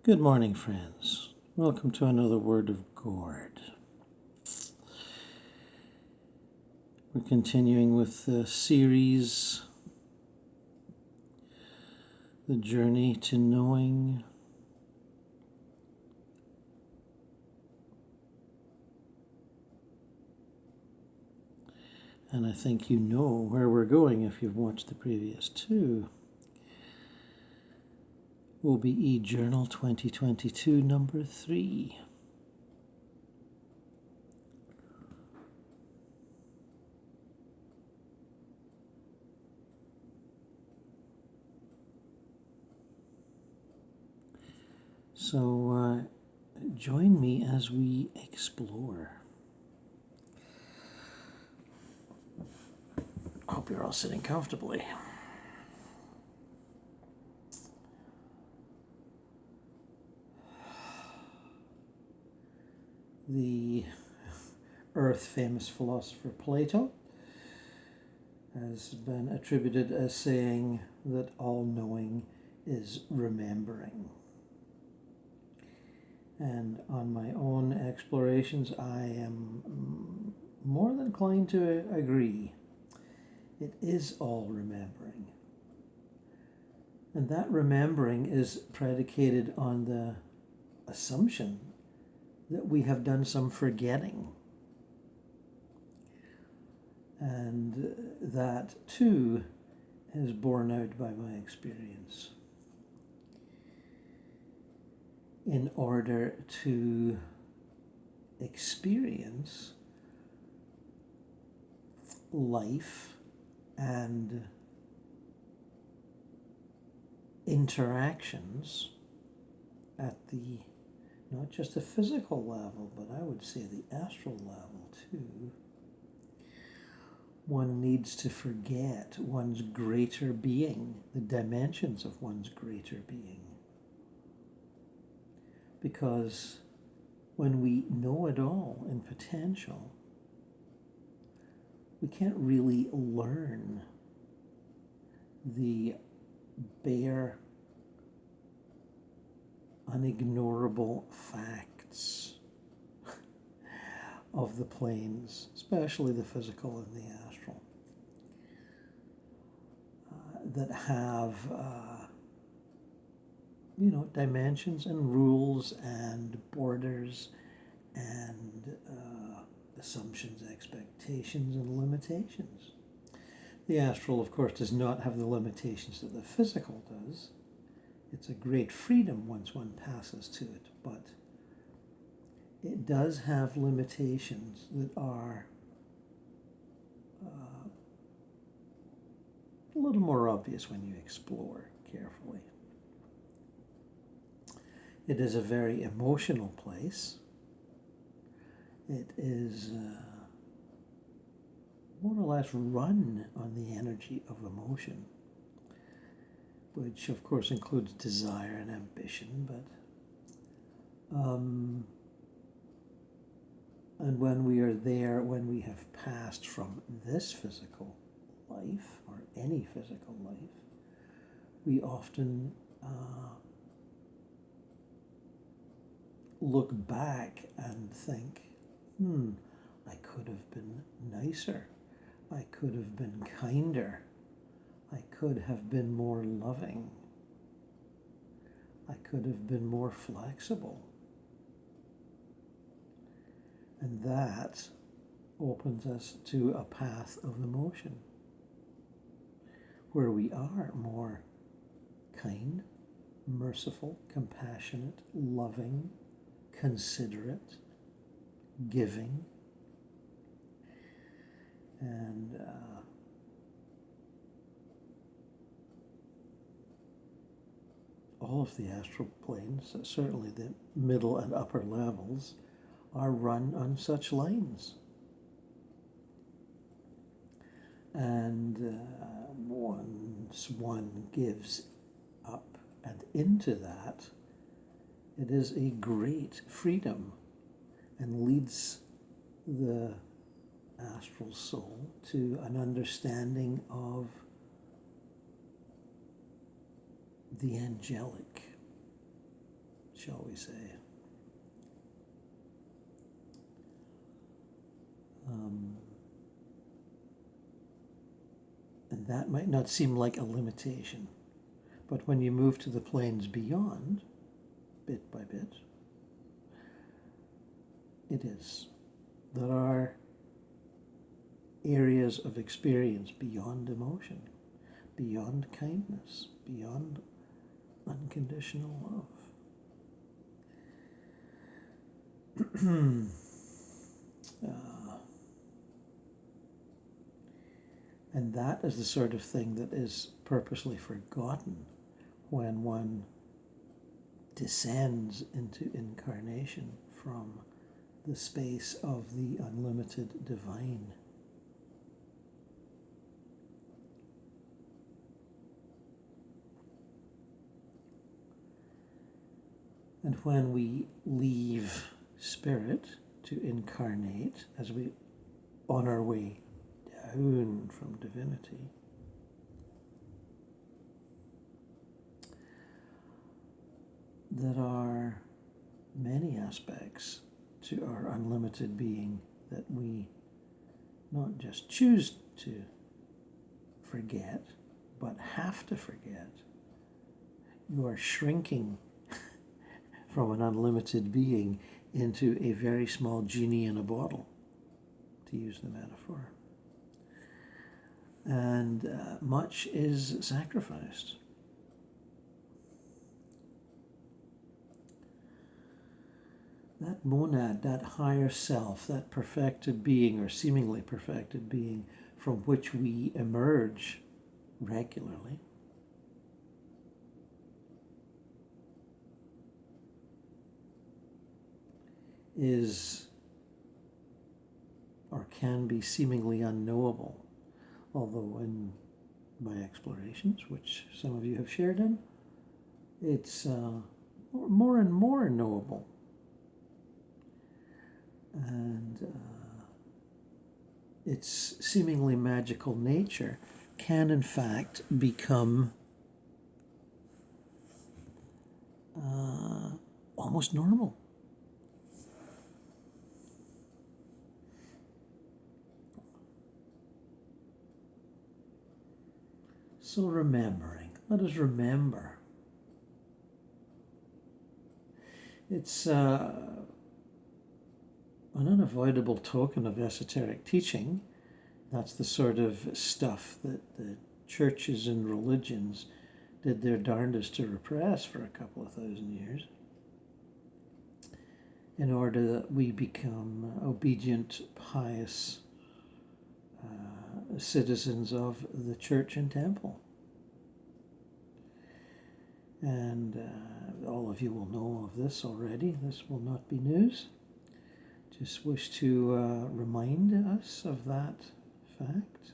Good morning, friends. Welcome to another Word of Gord. We're continuing with the series, The Journey to Knowing. And I think you know where we're going if you've watched the previous two. OBEJournal 2022, number 3. So join me as we explore. Hope you're all sitting comfortably. The earth-famous philosopher Plato has been attributed as saying that all knowing is remembering. And on my own explorations, I am more than inclined to agree. It is all remembering. And that remembering is predicated on the assumption that we have done some forgetting. And that, too, is borne out by my experience. In order to experience life and interactions at the, not just the physical level, but I would say the astral level too, one needs to forget one's greater being, the dimensions of one's greater being. Because when we know it all in potential, we can't really learn the bare, unignorable facts of the planes, especially the physical and the astral, that have dimensions and rules and borders and assumptions, expectations, and limitations. The astral, of course, does not have the limitations that the physical does. It's a great freedom once one passes to it, but it does have limitations that are a little more obvious when you explore carefully. It is a very emotional place. It is more or less run on the energy of emotion, which of course includes desire and ambition, but and when we are there, when we have passed from this physical life, or any physical life, we often look back and think, I could have been nicer. I could have been kinder. I could have been more loving. I could have been more flexible. And that opens us to a path of emotion where we are more kind, merciful, compassionate, loving, considerate, giving, and all of the astral planes, certainly the middle and upper levels, are run on such lines. And once one gives up and into that, it is a great freedom and leads the astral soul to an understanding of the angelic, shall we say. And that might not seem like a limitation, but when you move to the planes beyond, bit by bit, it is. There are areas of experience beyond emotion, beyond kindness, beyond unconditional love. And that is the sort of thing that is purposely forgotten when one descends into incarnation from the space of the unlimited divine. And when we leave spirit to incarnate, as we on our way down from divinity, there are many aspects to our unlimited being that we not just choose to forget, but have to forget. You are shrinking from an unlimited being into a very small genie in a bottle, to use the metaphor. And much is sacrificed. That monad, that higher self, that perfected being or seemingly perfected being from which we emerge regularly, is or can be seemingly unknowable, although in my explorations, which some of you have shared in, it's more and more knowable. And its seemingly magical nature can in fact become almost normal. So remembering, let us remember. It's an unavoidable token of esoteric teaching. That's the sort of stuff that the churches and religions did their darndest to repress for a couple of thousand years, in order that we become obedient, pious citizens of the church and temple. And all of you will know of this already. This will not be news. Just wish to remind us of that fact.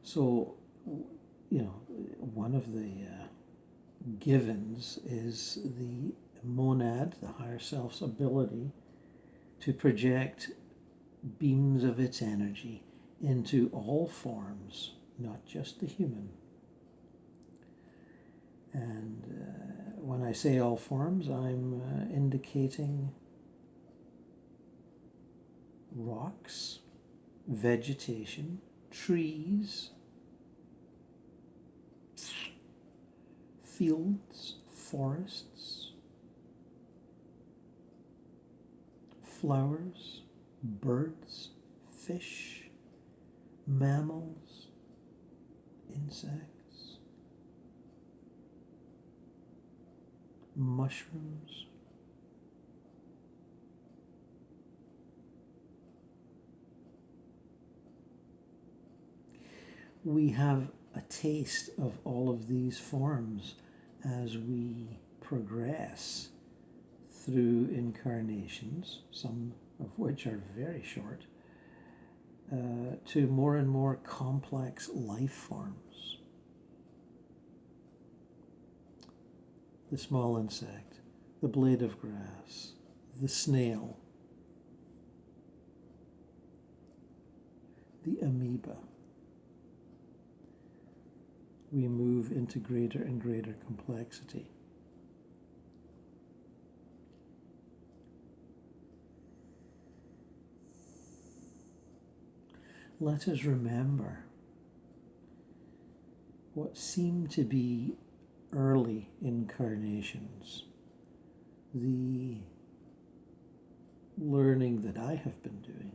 So, you know, one of the givens is the monad, the higher self's ability to project beams of its energy into all forms, not just the human. And when I say all forms, I'm indicating rocks, vegetation, trees, fields, forests, flowers, birds, fish, mammals, insects, mushrooms, we have a taste of all of these forms as we progress through incarnations, some of which are very short, to more and more complex life forms. The small insect, the blade of grass, the snail, the amoeba, we move into greater and greater complexity. Let us remember what seem to be early incarnations, the learning that I have been doing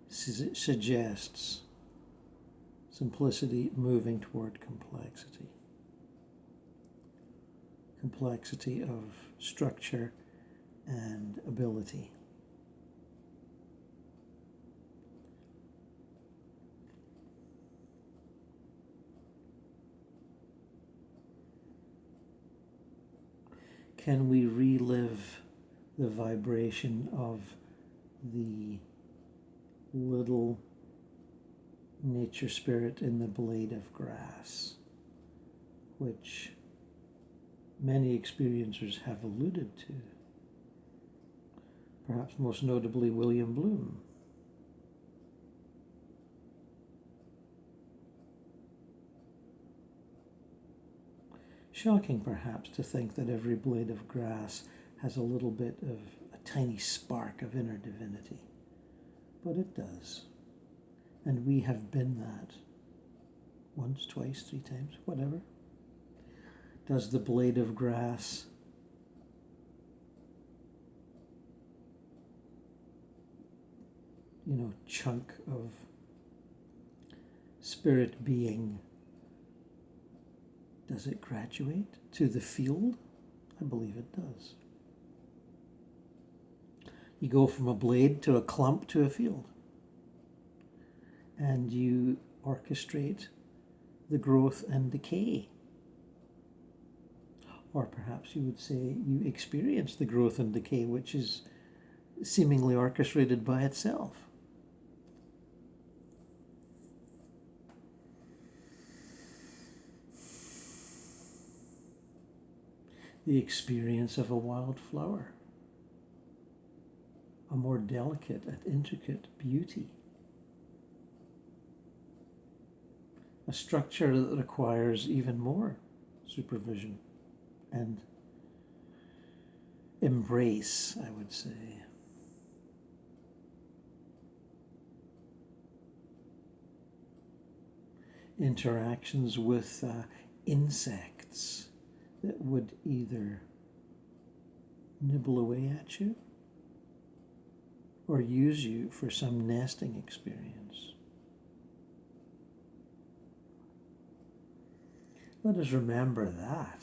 suggests simplicity moving toward complexity. Complexity of structure and ability. Can we relive the vibration of the little nature spirit in the blade of grass, which many experiencers have alluded to, perhaps most notably William Bloom. Shocking, perhaps, to think that every blade of grass has a little bit of a tiny spark of inner divinity. But it does. And we have been that once, twice, 3 times, whatever. Does the blade of grass chunk of spirit being, does it graduate to the field? I believe it does. You go from a blade to a clump to a field, and you orchestrate the growth and decay. Or perhaps you would say you experience the growth and decay, which is seemingly orchestrated by itself. The experience of a wild flower, a more delicate and intricate beauty, a structure that requires even more supervision and embrace, I would say. Interactions with insects that would either nibble away at you or use you for some nesting experience. Let us remember that.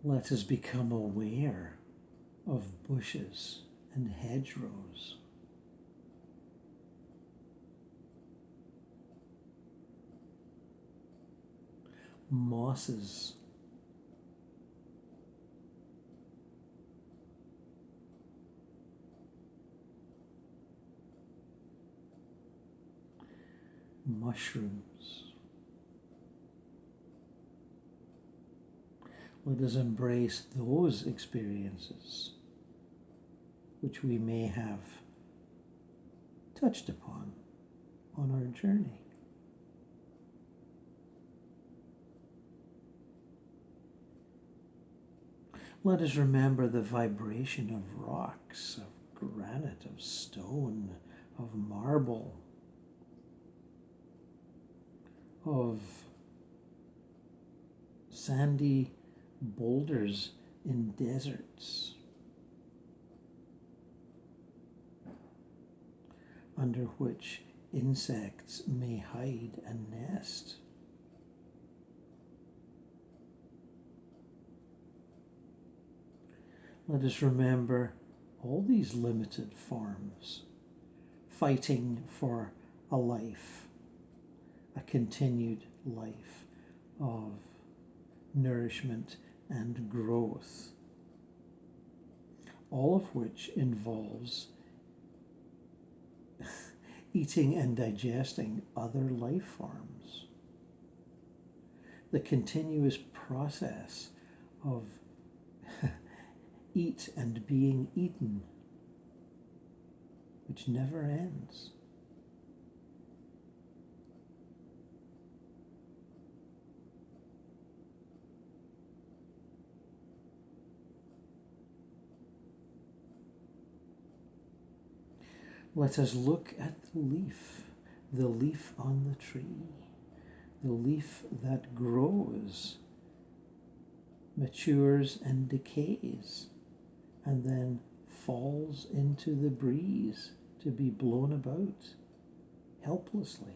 Let us become aware of bushes and hedgerows. Mosses. Mushrooms. Let us embrace those experiences which we may have touched upon on our journey. Let us remember the vibration of rocks, of granite, of stone, of marble, of sandy boulders in deserts, under which insects may hide and nest. Let us remember all these limited forms fighting for a life, a continued life of nourishment and growth, all of which involves eating and digesting other life forms. the continuous process of eat and being eaten, which never ends. Let us look at the leaf on the tree, the leaf that grows, matures and decays, and then falls into the breeze to be blown about helplessly.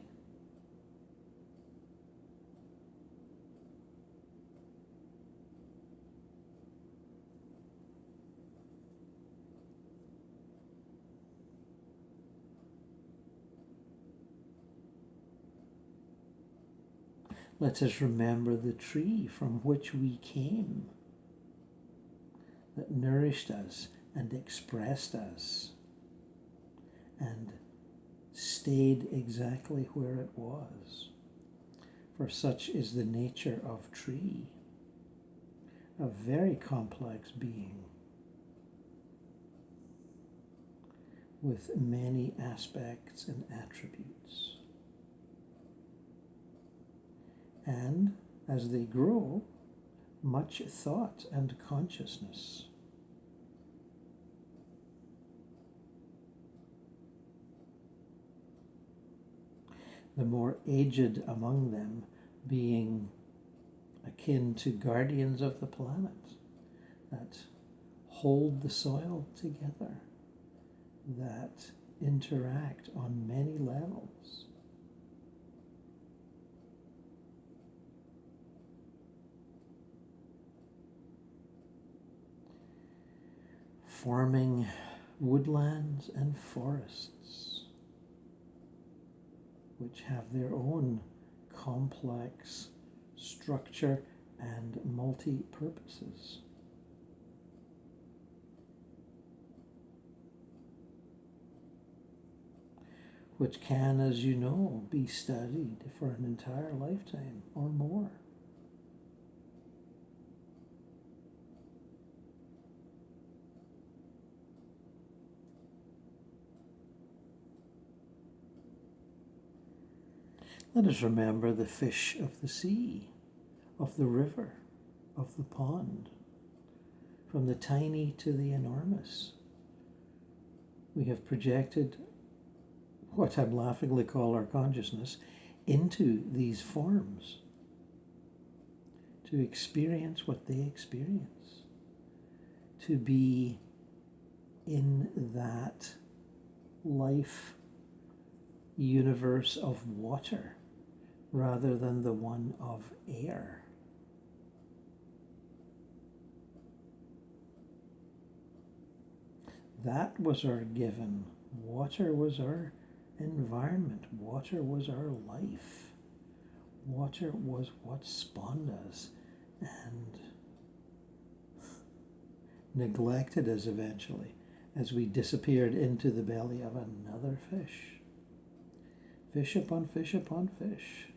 Let us remember the tree from which we came, that nourished us and expressed us, and stayed exactly where it was. For such is the nature of tree, a very complex being with many aspects and attributes. And as they grow, much thought and consciousness. The more aged among them being akin to guardians of the planet that hold the soil together, that interact on many levels. Forming woodlands and forests, which have their own complex structure and multi-purposes. Which can, as you know, be studied for an entire lifetime or more. Let us remember the fish of the sea, of the river, of the pond, from the tiny to the enormous. We have projected what I laughingly call our consciousness into these forms to experience what they experience, to be in that life universe of water rather than the one of air. That was our given. Water was our environment. Water was our life. Water was what spawned us and neglected us eventually as we disappeared into the belly of another fish. Fish upon fish upon fish.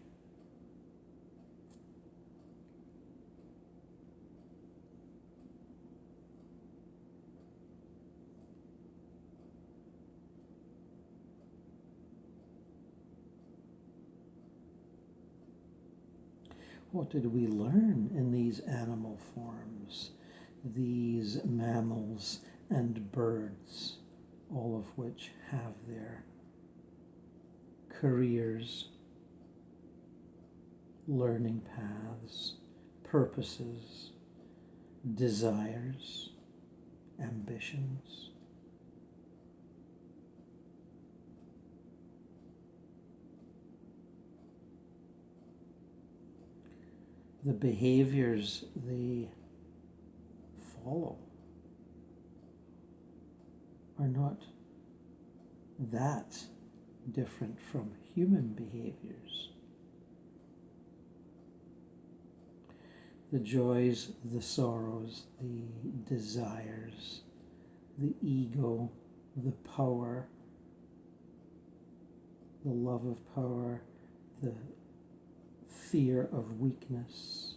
What did we learn in these animal forms, these mammals and birds, all of which have their careers, learning paths, purposes, desires, ambitions? The behaviors they follow are not that different from human behaviors. The joys, the sorrows, the desires, the ego, the power, the love of power, the fear of weakness,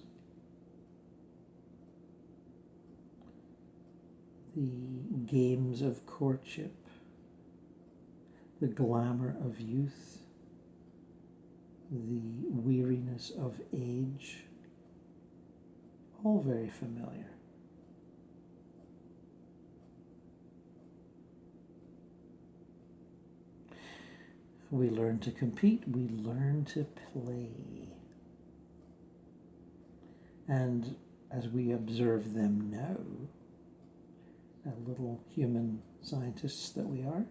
the games of courtship, the glamour of youth, the weariness of age, all very familiar. We learn to compete, we learn to play. And as we observe them now, little human scientists that we are,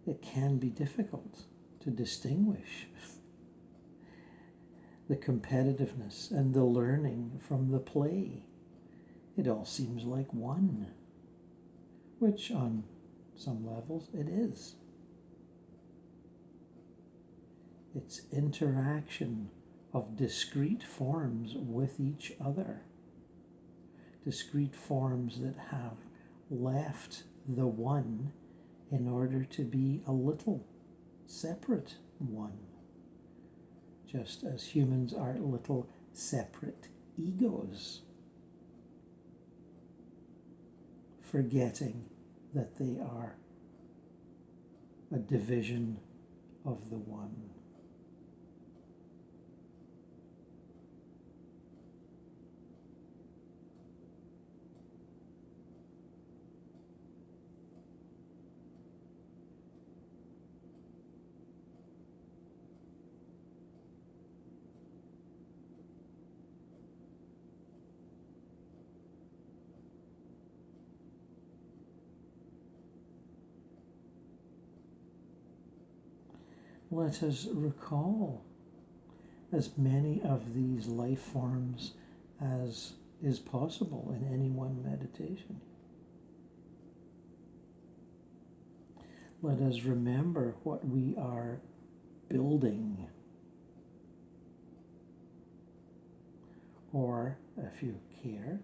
it can be difficult to distinguish the competitiveness and the learning from the play. It all seems like one, which on some levels it is. It's interaction of discrete forms with each other, discrete forms that have left the one in order to be a little separate one, just as humans are little separate egos, forgetting that they are a division of the one. Let us recall as many of these life forms as is possible in any one meditation. Let us remember what we are building, or if you care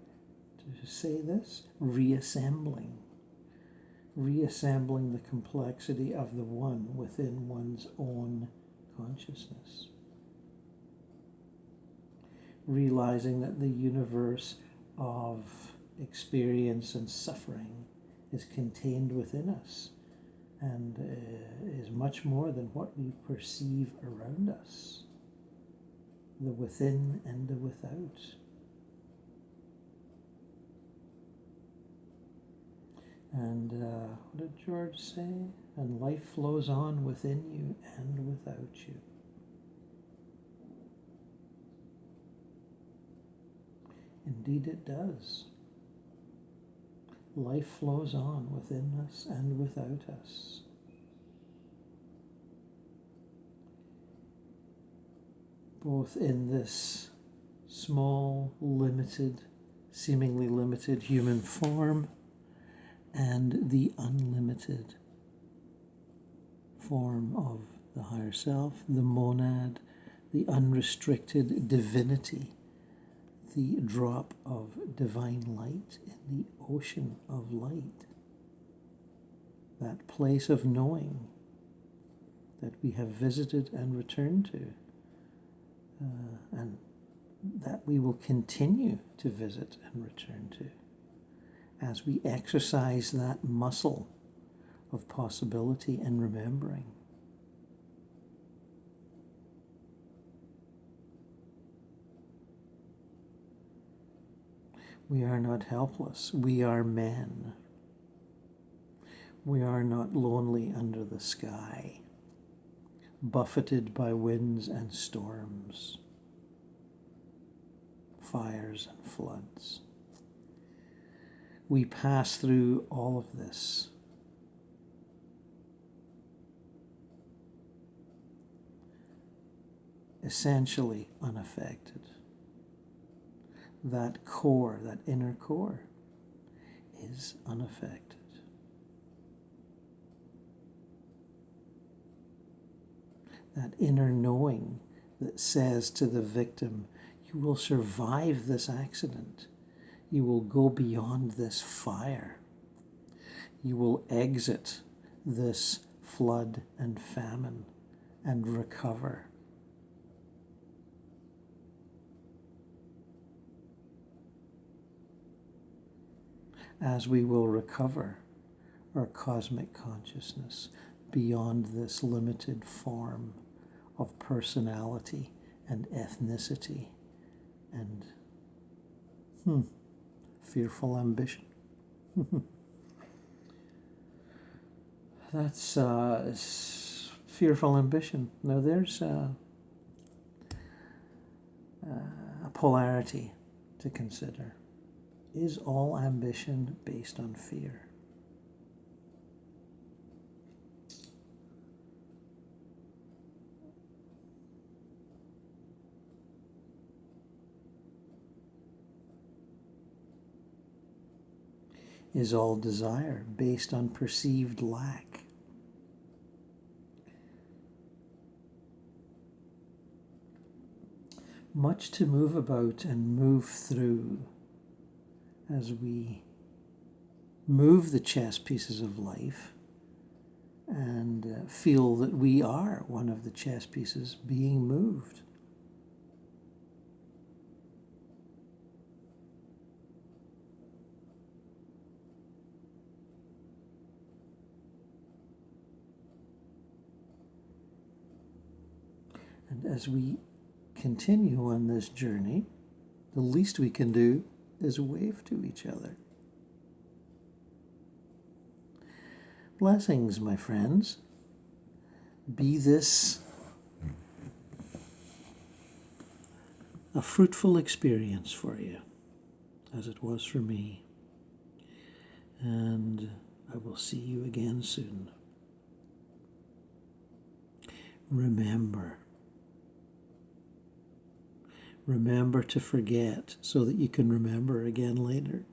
to say this, reassembling the complexity of the one within one's own consciousness. Realizing that the universe of experience and suffering is contained within us and is much more than what we perceive around us. The within and the without. And what did George say? And life flows on within you and without you. Indeed it does. Life flows on within us and without us. Both in this small, limited, seemingly limited human form, and the unlimited form of the higher self, the monad, the unrestricted divinity, the drop of divine light in the ocean of light, that place of knowing that we have visited and returned to, and that we will continue to visit and return to, as we exercise that muscle of possibility and remembering. We are not helpless. We are men. We are not lonely under the sky, buffeted by winds and storms, fires and floods. We pass through all of this. Essentially unaffected. That core, that inner core, is unaffected. That inner knowing that says to the victim, you will survive this accident. You will go beyond this fire. You will exit this flood and famine and recover. As we will recover our cosmic consciousness beyond this limited form of personality and ethnicity and fearful ambition. That's fearful ambition. Now there's a polarity to consider. Is all ambition based on fear? Is all desire based on perceived lack? Much to move about and move through as we move the chess pieces of life and feel that we are one of the chess pieces being moved. And as we continue on this journey, the least we can do is wave to each other. Blessings, my friends. Be this a fruitful experience for you, as it was for me. And I will see you again soon. Remember to forget so that you can remember again later.